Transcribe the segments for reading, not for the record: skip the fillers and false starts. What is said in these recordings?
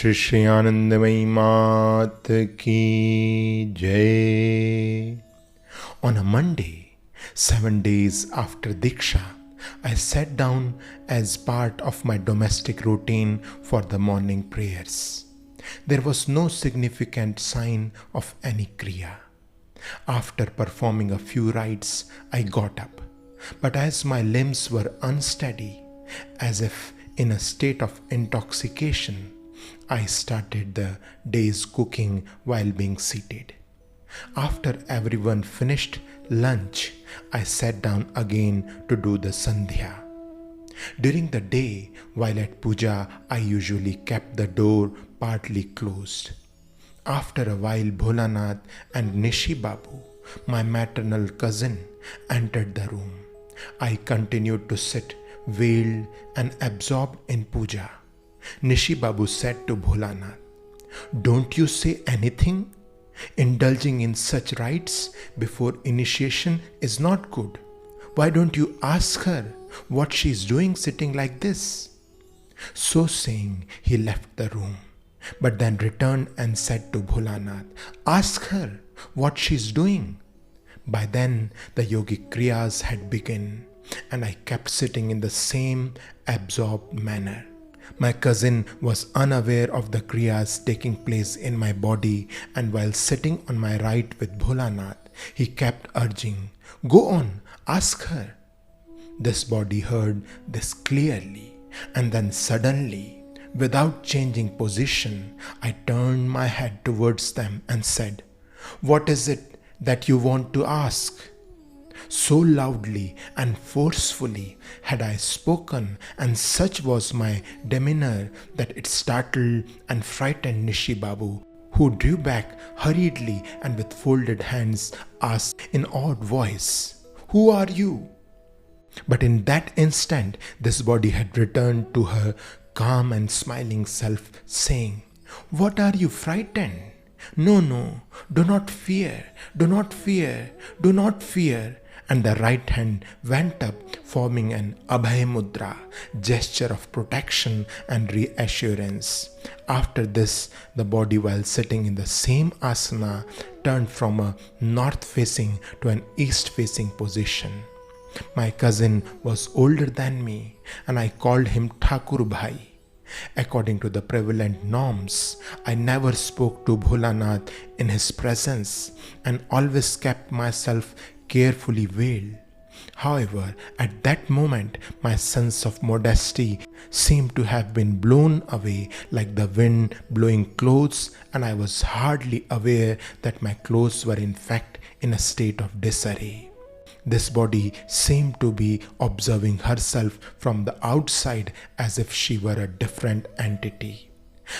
श्री श्री आनंदमयी मात की जय. On a Monday, 7 days after Diksha, I sat down as part of my domestic routine for the morning prayers. There was no significant sign of any kriya. After performing a few rites, I got up, but as my limbs were unsteady, as if in a state of intoxication, I started the day's cooking while being seated. After everyone finished lunch, I sat down again to do the sandhya. During the day, while at puja, I usually kept the door partly closed. After a while, Bholanath and Nishi Babu, my maternal cousin, entered the room. I continued to sit veiled and absorbed in puja. Nishi Babu said to Bholanath, "Don't you say anything? Indulging in such rites before initiation is not good. Why don't you ask her what she is doing sitting like this?" So saying, he left the room, but then returned and said to Bholanath, "Ask her what she is doing." By then, the yogic kriyas had begun, and I kept sitting in the same absorbed manner. My cousin was unaware of the kriyas taking place in my body, and while sitting on my right with Bholanath, he kept urging, "Go on, ask her." This body heard this clearly, and then suddenly, without changing position, I turned my head towards them and said, "What is it that you want to ask?" So loudly and forcefully had I spoken, and such was my demeanor, that it startled and frightened Nishi Babu, who drew back hurriedly and with folded hands asked in awed voice, "Who are you?" But in that instant, this body had returned to her calm and smiling self, saying, "What are you frightened? No, no, do not fear, do not fear, do not fear." And the right hand went up, forming an Abhay Mudra, gesture of protection and reassurance. After this, the body, while sitting in the same asana, turned from a north-facing to an east-facing position. My cousin was older than me, and I called him Thakur Bhai. According to the prevalent norms, I never spoke to Bholanath in his presence and always kept myself carefully veiled. However, at that moment, my sense of modesty seemed to have been blown away like the wind blowing clothes, and I was hardly aware that my clothes were in fact in a state of disarray. This body seemed to be observing herself from the outside as if she were a different entity.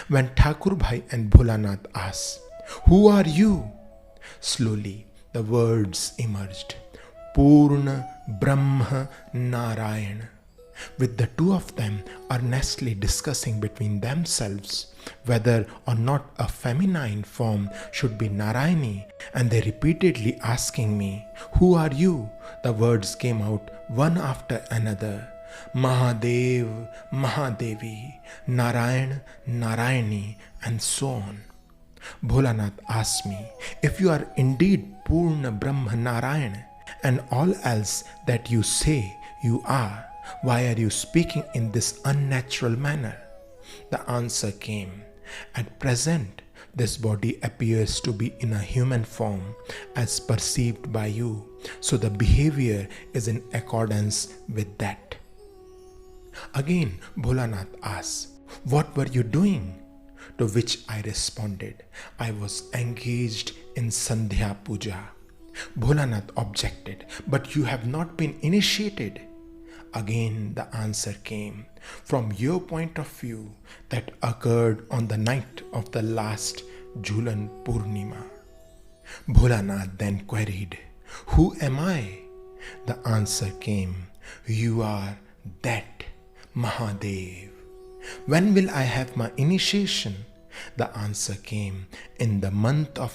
When Thakur Bhai and Bholanath asked, "Who are you?" slowly the words emerged, "Purna Brahma Narayan," with the two of them earnestly discussing between themselves whether or not a feminine form should be Narayani, and they repeatedly asking me, "Who are you?" The words came out one after another, "Mahadev, Mahadevi, Narayan, Narayani," and so on. Bholanath asked me, "If you are indeed Purna Brahma Narayan and all else that you say you are, why are you speaking in this unnatural manner?" The answer came, "At present, this body appears to be in a human form as perceived by you, so the behavior is in accordance with that." Again, Bholanath asked, "What were you doing?" To which I responded, "I was engaged in Sandhya Puja." Bholanath objected, "But you have not been initiated." Again the answer came, "From your point of view, that occurred on the night of the last Jhulan Purnima." Bholanath then queried, "Who am I?" The answer came, "You are that Mahadev." "When will I have my initiation?" The answer came, "In the month of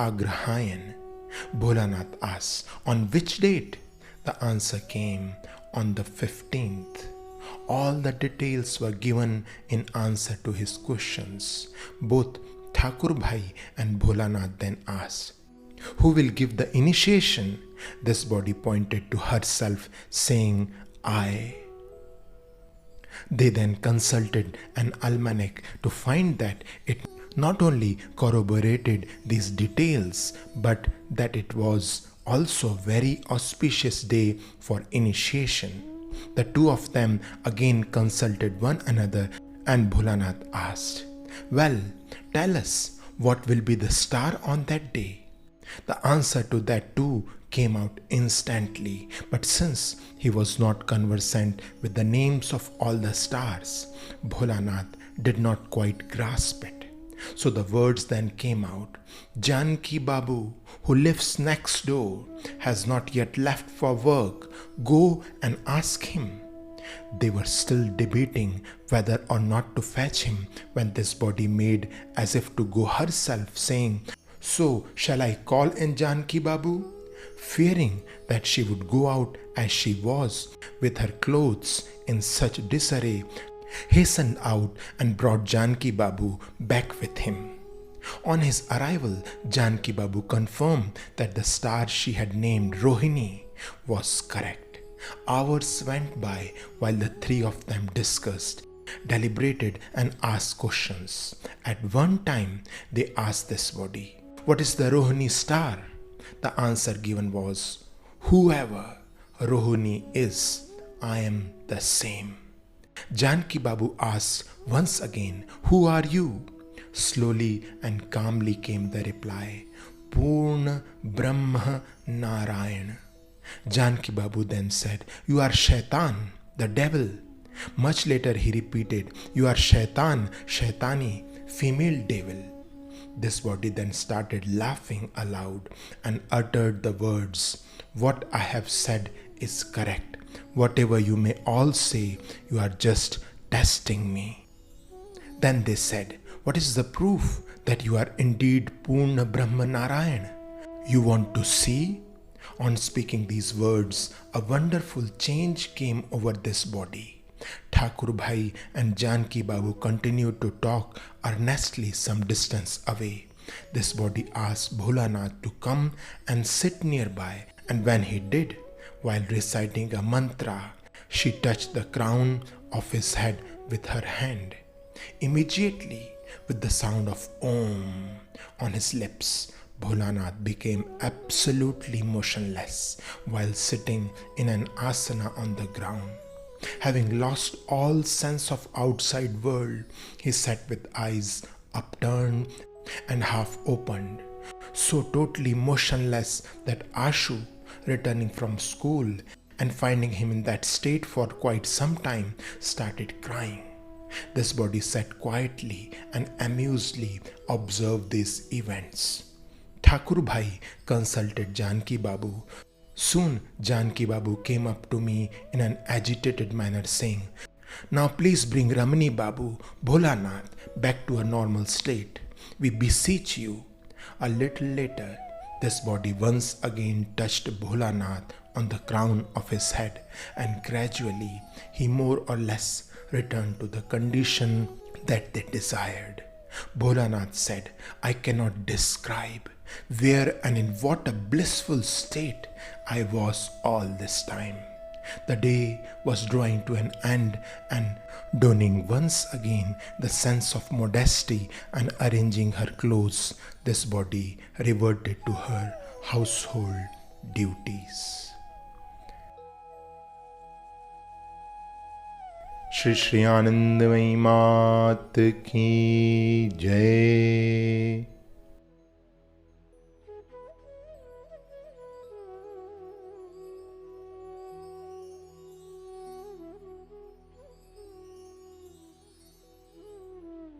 Agrahayan." Bholanath asked, "On which date?" The answer came, "On the 15th." All the details were given in answer to his questions. Both Thakur Bhai and Bholanath then asked, "Who will give the initiation?" This body pointed to herself, saying, "I." They then consulted an almanac to find that it not only corroborated these details, but that it was also a very auspicious day for initiation. The two of them again consulted one another, and Bholanath asked, "Well, tell us, what will be the star on that day?" The answer to that too came out instantly, but since he was not conversant with the names of all the stars, Bholanath did not quite grasp it. So the words then came out, "Janki Babu, who lives next door, has not yet left for work. Go and ask him." They were still debating whether or not to fetch him when this body made as if to go herself, saying, "So shall I call in Janki Babu?" Fearing that she would go out as she was, with her clothes in such disarray, hastened out and brought Janki Babu back with him. On his arrival, Janki Babu confirmed that the star she had named Rohini was correct. Hours went by while the three of them discussed, deliberated, and asked questions. At one time, they asked this body, "What is the Rohini star?" The answer given was, "Whoever Rohini is, I am the same." Janki Babu asked once again, "Who are you?" Slowly and calmly came the reply, "Purna Brahma Narayan." Janki Babu then said, "You are Shaitan, the devil." Much later he repeated, "You are Shaitan, Shaitani, female devil." This body then started laughing aloud and uttered the words, "What I have said is correct. Whatever you may all say, you are just testing me." Then they said, "What is the proof that you are indeed Purna Brahma Narayan? You want to see?" On speaking these words, a wonderful change came over this body. Thakur Bhai and Janki Babu continued to talk earnestly some distance away. This body asked Bholanath to come and sit nearby, and when he did, while reciting a mantra, she touched the crown of his head with her hand. Immediately, with the sound of Om on his lips, Bholanath became absolutely motionless while sitting in an asana on the ground. Having lost all sense of outside world, he sat with eyes upturned and half opened, so totally motionless that Ashu, returning from school and finding him in that state for quite some time, started crying. This body sat quietly and amusedly observed these events. Thakur Bhai consulted Janki Babu. Soon Janki Babu came up to me in an agitated manner, saying, "Now please bring Ramani Babu, Bholanath, back to a normal state. We beseech you." A little later, this body once again touched Bholanath on the crown of his head, and gradually he more or less returned to the condition that they desired. Bholanath said, "I cannot describe where and in what a blissful state I was all this time." The day was drawing to an end, and donning once again the sense of modesty and arranging her clothes, this body reverted to her household duties. Shri Shri आनंदमयी मात की जय।